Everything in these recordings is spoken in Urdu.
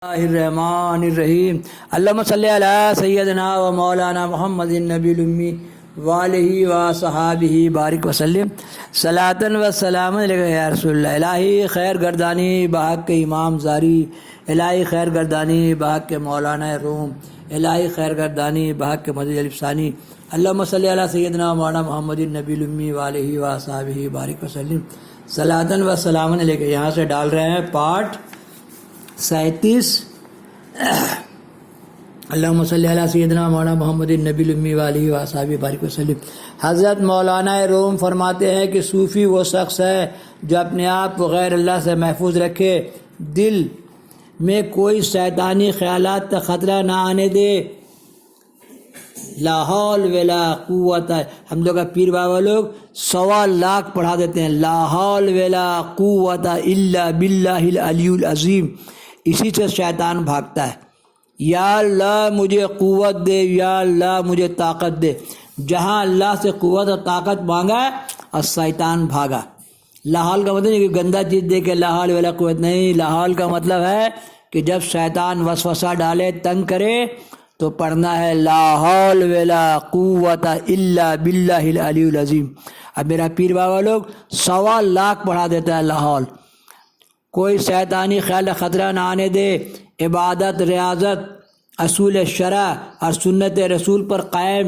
اللہ الرحمن الرحیم اللہم صلی علی سیدنا و مولانا محمد النبی الامی وآلہ و صحابہ بارک وسلم صلاۃ و سلام علیہ یا رسول اللہ۔ الہی خیر گردانی بحق کے امام زاری، الہی خیر گردانی بحق کے مولانا روم، الہی خیر گردانی بحق کے مدد الفسانی۔ اللہم صلی علی سیدنا و مولانا محمد النبی الامی وآلہ و صحابہ بارک وسلم صلاۃ و سلام علیہ۔ یہاں سے ڈال رہے ہیں پارٹ 37۔ اللہم صلی علی سیدنا مولانا محمد النبی الامی وآلہ و صحابہ بارک وسلم۔ حضرت مولانا روم فرماتے ہیں کہ صوفی وہ شخص ہے جو اپنے آپ کو غیر اللہ سے محفوظ رکھے، دل میں کوئی شیطانی خیالات کا خطرہ نہ آنے دے، لا حول ولا قوت۔ ہم لوگ کا پیر بابا لوگ 1.25 لاکھ پڑھا دیتے ہیں، لا حول ولا قوت الا باللہ العلی العظیم۔ اسی سے شیطان بھاگتا ہے، یا اللہ مجھے قوت دے، یا اللہ مجھے طاقت دے۔ جہاں اللہ سے قوت اور طاقت مانگا اور شیطان بھاگا۔ لا حول کا مطلب نہیں کہ گندہ چیز دے کے لا حول ولا قوت، نہیں، لا حول کا مطلب ہے کہ جب شیطان وسوسہ ڈالے، تنگ کرے، تو پڑھنا ہے لا حول ولا قوت الا باللہ العلی العظیم۔ اب میرا پیر بابا لوگ 1.25 لاکھ پڑھا دیتا ہے لا حول۔ کوئی شیطانی خیال خطرہ نہ آنے دے، عبادت، ریاضت، اصول شرع اور سنت رسول پر قائم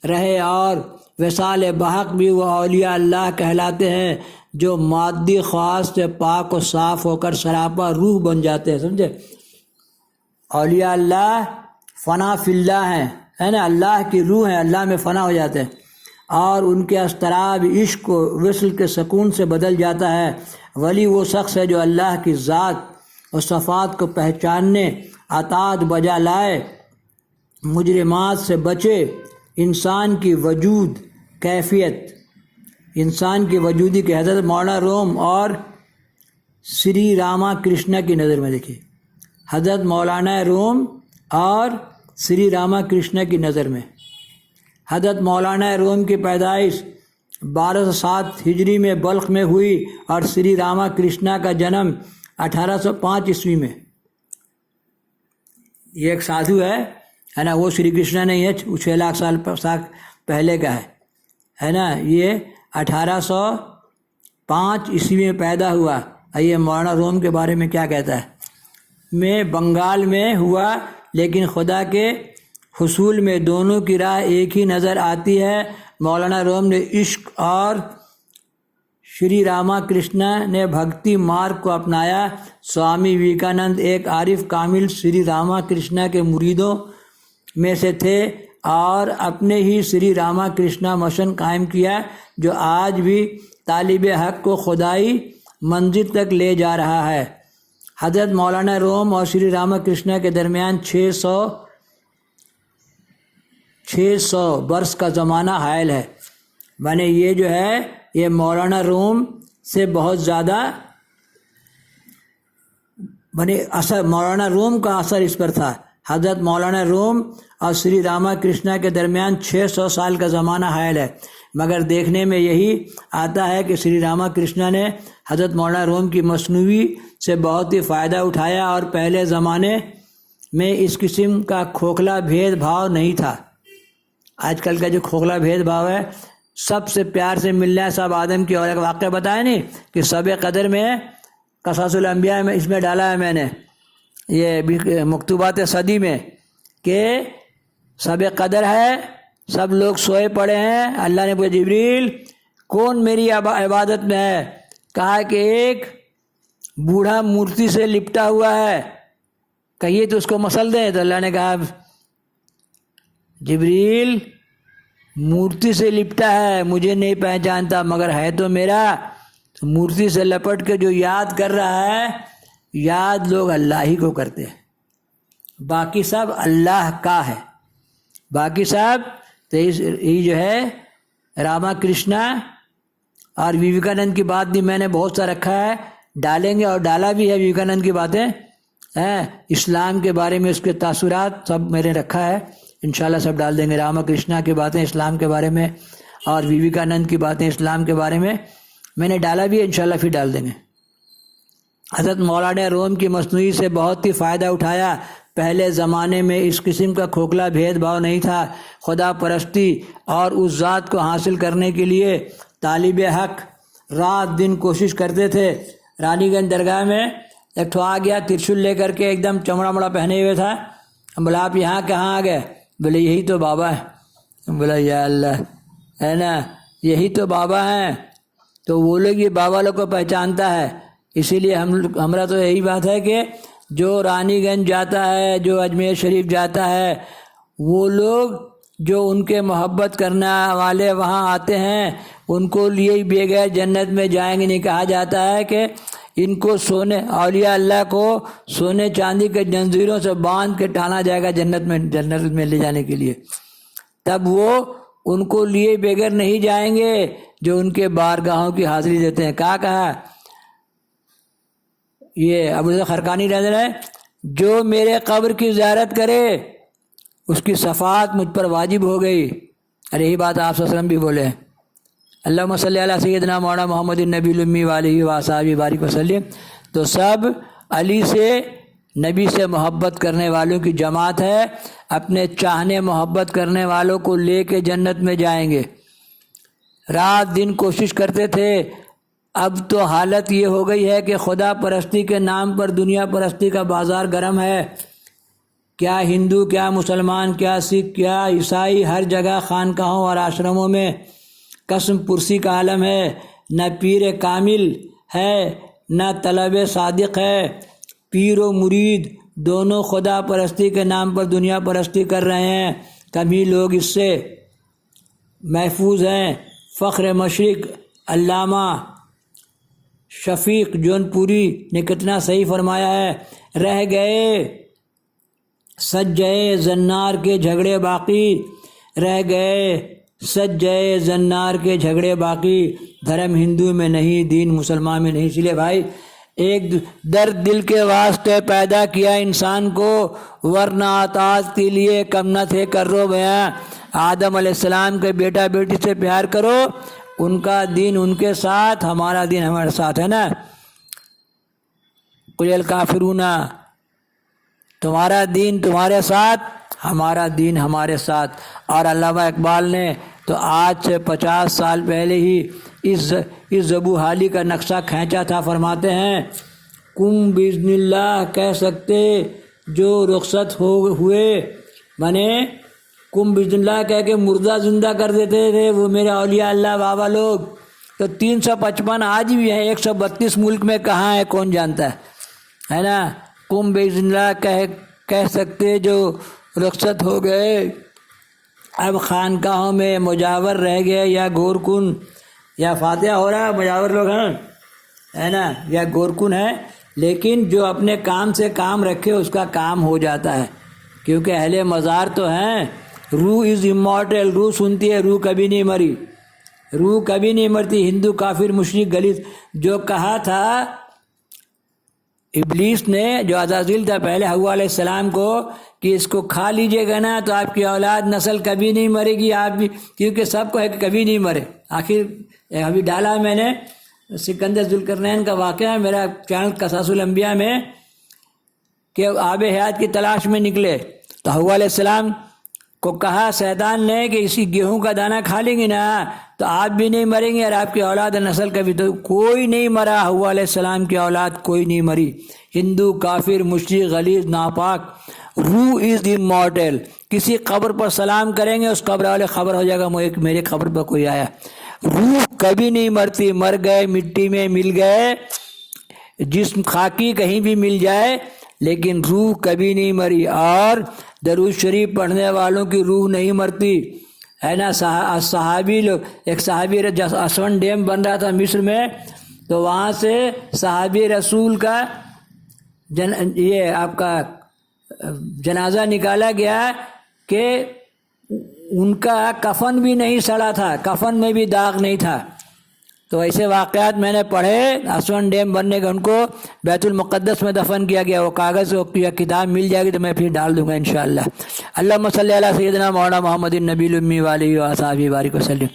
رہے، اور وصال بحق بھی وہ اولیاء اللہ کہلاتے ہیں جو مادی خواص سے پاک و صاف ہو کر سراپا روح بن جاتے ہیں۔ سمجھے؟ اولیاء اللہ فنا فی اللہ ہیں، ہے نا، اللہ کی روح ہیں، اللہ میں فنا ہو جاتے ہیں، اور ان کے اضطراب عشق و وصل کے سکون سے بدل جاتا ہے۔ ولی وہ شخص ہے جو اللہ کی ذات اور صفات کو پہچاننے، اطاعت بجا لائے، مجرمات سے بچے، انسان کی وجود کیفیت، انسان کی وجودی کی حضرت مولانا روم اور سری راما کرشنا کی نظر میں دیکھیے، حضرت مولانا روم اور سری راما کرشنا کی نظر میں۔ حضرت مولانا روم کی پیدائش 1207 ہجری میں بلخ میں ہوئی، اور سری راما کرشنا کا جنم 1805 عیسوی میں۔ یہ ایک سادھو ہے نا، وہ سری کرشنا نہیں ہے، 6 لاکھ سال پہلے کا ہے نا۔ یہ 1805 عیسوی میں پیدا ہوا۔ یہ مولانا روم کے بارے میں کیا کہتا ہے؟ میں بنگال میں ہوا، لیکن خدا کے حصول میں دونوں کی راہ ایک ہی نظر آتی ہے۔ مولانا روم نے عشق اور شری راما کرشنا نے بھکتی مارگ کو اپنایا۔ سوامی وویکانند ایک عارف کامل شری راما کرشنا کے مریدوں میں سے تھے، اور اپنے ہی شری راما کرشنا مشن قائم کیا جو آج بھی طالب حق کو خدائی منزل تک لے جا رہا ہے۔ حضرت مولانا روم اور شری راما کرشنا کے درمیان 600 برس کا زمانہ حائل ہے۔ مانے یہ جو ہے یہ مولانا روم سے بہت زیادہ اثر، مولانا روم کا اثر اس پر تھا۔ حضرت مولانا روم اور شری راما کرشنا کے درمیان 600 سال کا زمانہ حائل ہے، مگر دیکھنے میں یہی آتا ہے کہ شری راما کرشنا نے حضرت مولانا روم کی مصنوعی سے بہت ہی فائدہ اٹھایا، اور پہلے زمانے میں اس قسم کا کھوکھلا بھید بھاؤ نہیں تھا۔ آج کل کا جو کھوکھلا بھید بھاؤ ہے، سب سے پیار سے ملنا ہے، سب آدم کی، اور ایک واقعہ بتایا نہیں کہ شب قدر میں قصص الانبیاء میں اس میں ڈالا ہے میں نے، یہ مکتوبات صدی میں، کہ شب قدر ہے، سب لوگ سوئے پڑے ہیں، اللہ نے پوچھا جبریل کون میری عبادت میں ہے؟ کہا کہ ایک بوڑھا مورتی سے لپٹا ہوا ہے، کہیے تو اس کو مسل دیں۔ تو اللہ نے کہا جبریل مورتی سے لپٹا ہے، مجھے نہیں پہچانتا، مگر ہے تو میرا۔ تو مورتی سے لپٹ کے جو یاد کر رہا ہے، یاد لوگ اللہ ہی کو کرتے ہیں، باقی سب اللہ کا ہے، باقی سب تو یہ جو ہے راما کرشنا اور وویکانند کی بات بھی میں نے بہت سا رکھا ہے، ڈالیں گے، اور ڈالا بھی ہے وویکانند کی باتیں، اسلام کے بارے میں اس کے تاثرات سب میں نے رکھا ہے، انشاءاللہ سب ڈال دیں گے۔ راما کرشنا کی باتیں اسلام کے بارے میں، اور وویکانند کی باتیں اسلام کے بارے میں نے ڈالا بھی ہے، انشاءاللہ پھر ڈال دیں گے۔ حضرت مولانا روم کی مصنوعی سے بہت ہی فائدہ اٹھایا۔ پہلے زمانے میں اس قسم کا کھوکھلا بھید بھاؤ نہیں تھا۔ خدا پرستی اور اس ذات کو حاصل کرنے کے لیے طالب حق رات دن کوشش کرتے تھے۔ رانی گنج درگاہ میں ایک ٹھو آ گیا ترشول لے کر کے، ایک دم چمڑا مڑا پہنے ہوئے تھا۔ بولا آپ یہاں کہاں آ گئے؟ بولے یہی تو بابا ہے۔ بولا یا اللہ، ہے نا، یہی تو بابا ہیں۔ تو وہ لوگ یہ بابا لوگ کو پہچانتا ہے۔ اسی لیے ہمارا تو یہی بات ہے کہ جو رانی گنج جاتا ہے، جو اجمیر شریف جاتا ہے، وہ لوگ جو ان کے محبت کرنے والے وہاں آتے ہیں، ان کو لیے بغیر جنت میں جائیں گے نہیں۔ کہا جاتا ہے کہ ان کو سونے، اولیاء اللہ کو سونے چاندی کے جنزیروں سے باندھ کے ٹانا جائے گا جنت میں لے جانے کے لیے، تب وہ ان کو لیے بغیر نہیں جائیں گے جو ان کے بارگاہوں کی حاضری دیتے ہیں۔ کہا یہ ابو ذر خرقانی رضی اللہ عنہ، جو میرے قبر کی زیارت کرے اس کی شفاعت مجھ پر واجب ہو گئی۔ ارے یہی بات آپ صلی اللہ علیہ وسلم بھی بولے ہیں، اللہم صلی علی سیدنا مولانا محمد النبی الامی وآلہ وصحبہ بارک وسلم۔ تو سب علی سے، نبی سے محبت کرنے والوں کی جماعت ہے، اپنے چاہنے محبت کرنے والوں کو لے کے جنت میں جائیں گے۔ رات دن کوشش کرتے تھے۔ اب تو حالت یہ ہو گئی ہے کہ خدا پرستی کے نام پر دنیا پرستی کا بازار گرم ہے۔ کیا ہندو، کیا مسلمان، کیا سکھ، کیا عیسائی، ہر جگہ خانقاہوں اور آشرموں میں قسم پرسی کا عالم ہے۔ نہ پیر کامل ہے نہ طلب صادق ہے۔ پیر و مرید دونوں خدا پرستی کے نام پر دنیا پرستی کر رہے ہیں۔ کبھی لوگ اس سے محفوظ ہیں۔ فخر مشرق علامہ شفیق جونپوری نے کتنا صحیح فرمایا ہے، رہ گئے سجائے زنار کے جھگڑے باقی، رہ گئے سجائے زنار کے جھگڑے باقی، دھرم ہندو میں نہیں، دین مسلمان میں نہیں۔ اس لیے بھائی ایک درد دل کے واسطے پیدا کیا انسان کو، ورنہ اطاعت کے لیے کم نہ تھے کرو بیاں۔ آدم علیہ السلام کے بیٹا بیٹی سے پیار کرو، ان کا دین ان کے ساتھ، ہمارا دین ہمارے ساتھ ہے نا۔ قل الکافرون، تمہارا دین تمہارے ساتھ، ہمارا دین ہمارے ساتھ۔ اور علامہ اقبال نے تو آج سے 50 سال پہلے ہی اس ذبوحالی کا نقشہ کھینچا تھا۔ فرماتے ہیں کم باذن اللہ کہہ سکتے جو رخصت ہوئے، بنے کم باذن اللہ کہہ کے مردہ زندہ کر دیتے تھے وہ میرے اولیاء اللہ بابا لوگ۔ تو 355 آج بھی ہیں، 132 ملک میں کہاں ہے کون جانتا ہے نا۔ کم باذن اللہ کہہ سکتے جو رخصت ہو گئے، اب خانقاہوں میں مجاور رہ گئے یا گورکن، یا فاتحہ ہو رہا ہے مجاور لوگ ہیں، ہے نا، یا گورکن ہے، لیکن جو اپنے کام سے کام رکھے اس کا کام ہو جاتا ہے، کیونکہ اہل مزار تو ہیں۔ روح از امورٹل، روح سنتی ہے، روح کبھی نہیں مری، روح کبھی نہیں مرتی۔ ہندو کافر مشرک غلیظ جو کہا تھا ابلیس نے، جو عزازیل تھا پہلے حوا علیہ السلام کو، کہ اس کو کھا لیجئے گا نا تو آپ کی اولاد نسل کبھی نہیں مرے گی، آپ بھی، کیونکہ سب کو ہے کہ کبھی نہیں مرے۔ آخر ابھی ڈالا میں نے سکندر ذوالقرنین کا واقعہ ہے میرا چینل قصص الانبیاء میں، کہ آب حیات کی تلاش میں نکلے تو حوا علیہ السلام کو کہا شیطان نے کہ اسی گیہوں کا دانہ کھا لیں گے نا تو آپ بھی نہیں مریں گے اور آپ کی اولاد نسل کبھی، تو کوئی نہیں مرا، حوا علیہ السلام کی اولاد کوئی نہیں مری۔ ہندو کافر مشرک غلیظ ناپاک، روح از امورٹل۔ کسی قبر پر سلام کریں گے اس قبر والے خبر ہو جائے گا میرے قبر پر کوئی آیا۔ روح کبھی نہیں مرتی، مر گئے مٹی میں مل گئے، جسم خاکی کہیں بھی مل جائے لیکن روح کبھی نہیں مری۔ اور درود شریف پڑھنے والوں کی روح نہیں مرتی، ہے نا۔ صحابی لوگ، ایک صحابی اسون ڈیم بن رہا تھا مصر میں، تو وہاں سے صحابی رسول کا یہ آپ کا جنازہ نکالا گیا کہ ان کا کفن بھی نہیں سڑا تھا، کفن میں بھی داغ نہیں تھا۔ تو ایسے واقعات میں نے پڑھے۔ اسون ڈیم بننے کا ان کو بیت المقدس میں دفن کیا گیا، وہ کاغذ یا کتاب مل جائے گی تو میں پھر ڈال دوں گا انشاءاللہ۔ اللہم صلی علی سیدنا مولانا محمد النبی الامی وآلہ وصحبہ بارک وسلم۔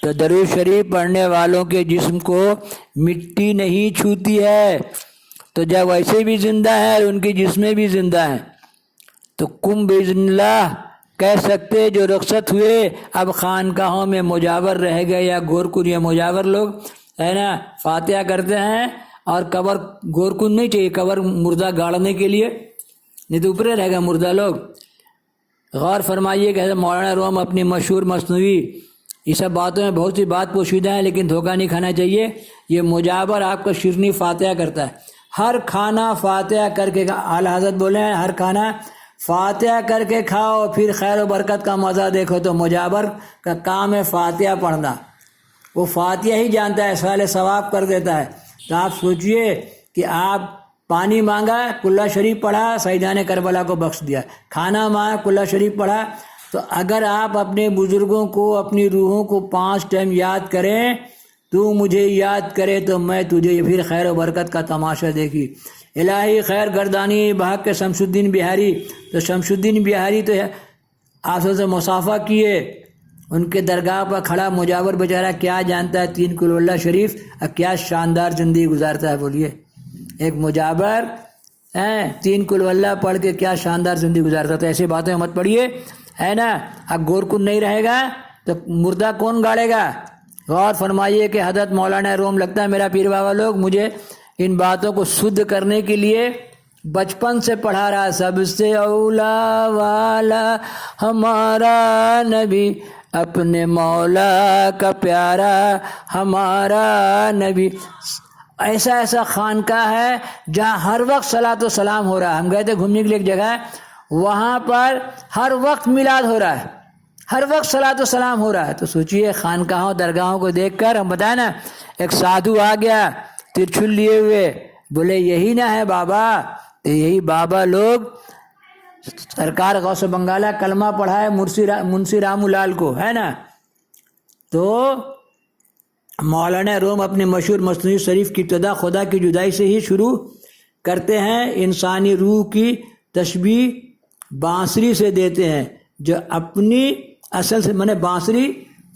تو درود شریف پڑھنے والوں کے جسم کو مٹی نہیں چھوتی ہے، تو جب ویسے بھی زندہ ہیں اور ان کی جسمیں بھی زندہ ہیں تو کم باذن اللہ کہہ سکتے جو رخصت ہوئے اب خانقاہوں میں مجاور رہ گئے یا گورکن یا مجاور لوگ ہے نا فاتحہ کرتے ہیں اور قبر گورکن نہیں چاہیے قبر مردہ گاڑنے کے لیے نہیں تو اوپرے رہ گا مردہ لوگ. غور فرمائیے کہ حضرت مولانا روم اپنی مشہور مثنوی یہ سب باتوں میں بہت سی بات پوشیدہ ہے لیکن دھوکہ نہیں کھانا چاہیے. یہ مجاور آپ کو شیرنی فاتحہ کرتا ہے ہر کھانا فاتحہ کر کے اعلیٰ حضرت بولے ہیں ہر کھانا فاتحہ کر کے کھاؤ پھر خیر و برکت کا مزہ دیکھو. تو مجاور کا کام ہے فاتحہ پڑھنا وہ فاتحہ ہی جانتا ہے سال ثواب کر دیتا ہے. تو آپ سوچئے کہ آپ پانی مانگا کلہ شریف پڑھا سیدان کربلا کو بخش دیا کھانا مانگا کلہ شریف پڑھا. تو اگر آپ اپنے بزرگوں کو اپنی روحوں کو 5 ٹائم یاد کریں تو مجھے یاد کرے تو میں تجھے پھر خیر و برکت کا تماشا دیکھی. الہی خیر گردانی بحق کے شمس الدین بہاری. تو شمس الدین بہاری تو آپ سے مصافحہ کیے ان کے درگاہ پر کھڑا مجاور بیچارہ کیا جانتا ہے 3 کلو اللہ شریف اور کیا شاندار زندگی گزارتا ہے. بولیے ایک مجاور 3 کلو اللہ پڑھ کے کیا شاندار زندگی گزارتا ہے. ایسی باتیں مت پڑھیے ہے نا. اب گورکن نہیں رہے گا تو مردہ کون گاڑے گا. غور فرمائیے کہ حضرت مولانا روم لگتا ہے میرا پیر بابا لوگ مجھے ان باتوں کو شدھ کرنے کے لیے بچپن سے پڑھا رہا. سب سے اولا والا ہمارا نبی اپنے مولا کا پیارا ہمارا نبی. ایسا ایسا خانقاہ ہے جہاں ہر وقت صلاۃ و سلام ہو رہا ہے. ہم گئے تھے گھومنے کے لیے ایک جگہ ہے وہاں پر ہر وقت میلاد ہو رہا ہے ہر وقت صلاۃ و سلام ہو رہا ہے. تو سوچئے خانقاہوں درگاہوں کو دیکھ کر ہم بتائیں نا ایک سادھو آ گیا ترچھل لیے ہوئے بولے یہی نہ ہے بابا. یہی بابا لوگ سرکار غوث بنگالہ کلمہ پڑھا ہے منشی رام لال کو ہے نا. تو مولانا روم اپنے مشہور مثنوی شریف کی ابتدا خدا کی جدائی سے ہی شروع کرتے ہیں. انسانی روح کی تشبیہ بانسری سے دیتے ہیں جو اپنی اصل سے بانسری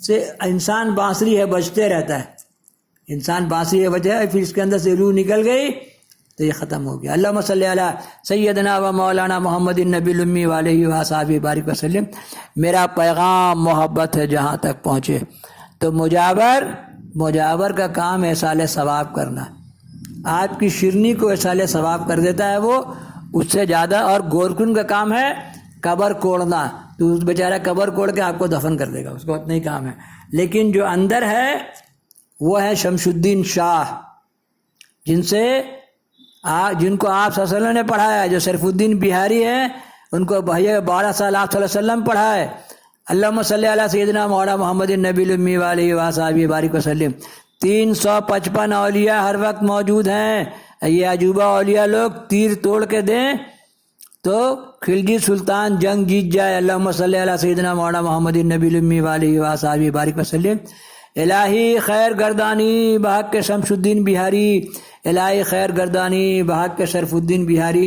سے انسان بانسری ہے بجتے رہتا ہے انسان بانسری ہے بجے پھر اس کے اندر سے روح نکل گئی تو یہ ختم ہو گیا. اللہم صلی علی سیدنا و مولانا محمد النبی الامی علیہ وصحبہ بارک وسلم. میرا پیغام محبت ہے جہاں تک پہنچے. تو مجاور کا کام احصال ثواب کرنا. آپ کی شیرنی کو احصال ثواب کر دیتا ہے وہ اس سے زیادہ. اور گورکن کا کام ہے قبر کوڑنا. تو اس بیچارہ قبر کوڑ کے آپ کو دفن کر دے گا اس کو اتنا ہی کام ہے. لیکن جو اندر ہے وہ ہے شمس الدین شاہ جن کو آپ صلی اللہ علیہ وسلم نے پڑھایا. جو شریف الدین بہاری ہیں ان کو 12 سال آپ صلی اللہ علیہ وسلم پڑھائے. اللہم صلی علی سیدنا مولانا محمد النبی الامی علیہ وصحبہ بارک وسلم. 355 اولیاء ہر وقت موجود ہیں. یہ عجوبہ اولیاء لوگ تیر توڑ کے دیں تو خلجی سلطان جنگ جیت جائے. اللہم صلی علی سیدنا مولانا محمد النبی الامی علیہ وصحبہ بارک وسلم. الہی خیر گردانی بحق کے شمس الدین بہاری. الہی خیر گردانی بحق کے شرف الدین بہاری.